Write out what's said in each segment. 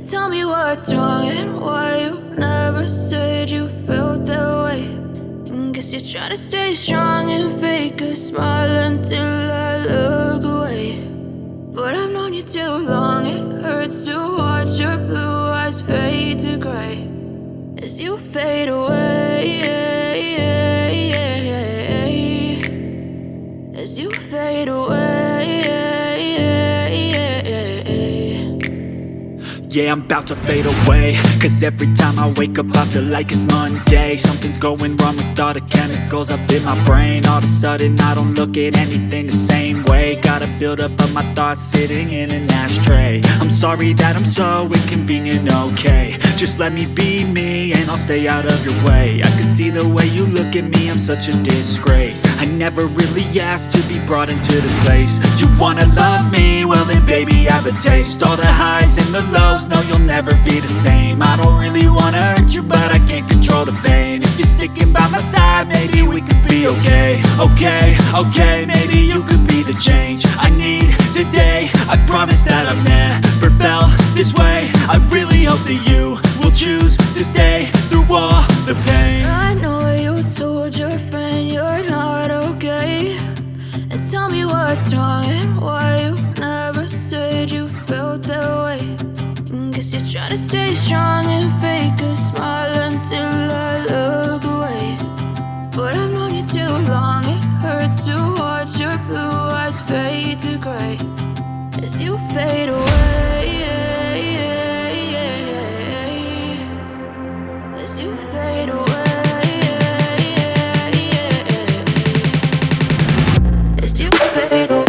Tell me what's wrong and why you never said you felt that way. And guess you're trying to stay strong and fake a smile until I look away. But I've known you too long, it hurts to watch your blue eyes fade to gray as you fade away, as you fade away. Yeah, I'm about to fade away, cause every time I wake up I feel like it's Monday. Something's going wrong with all the chemicals up in my brain. All of a sudden I don't look at anything the same way. Got a buildup of my thoughts sitting in an ashtray. I'm sorry that I'm so inconvenient, okay. Just let me be me and I'll stay out of your way. I can see the way you look at me, I'm such a disgrace. I never really asked to be brought into this place. You wanna love me? Well then baby, have a taste. All the highs and the lows, no, you'll never be the same. I don't really wanna hurt you, but I can't control the pain. If you're sticking by my side, maybe we could be okay. Okay, maybe you could be the change I need today. I promise that I've never felt this way. I really hope that you will choose to stay through all the pain. I know you told your friend you're not okay. And tell me what's wrong and why you never said you felt that way. Guess you're trying to stay strong and fake a smile until I look away. But I've known you too long, it hurts to watch your blue eyes fade to gray as you fade away, as you fade away, as you fade away.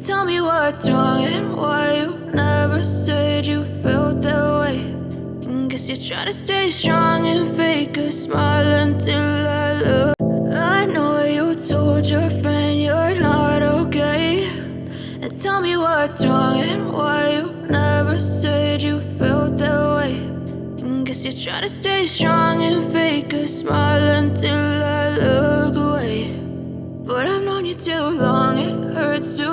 Tell me what's wrong and why you never said you felt that way. And guess you're trying to stay strong and fake a smile until I look. I know you told your friend you're not okay. And tell me what's wrong and why you never said you felt that way. And guess you're trying to stay strong and fake a smile until I look away. But I've known you too long, it hurts to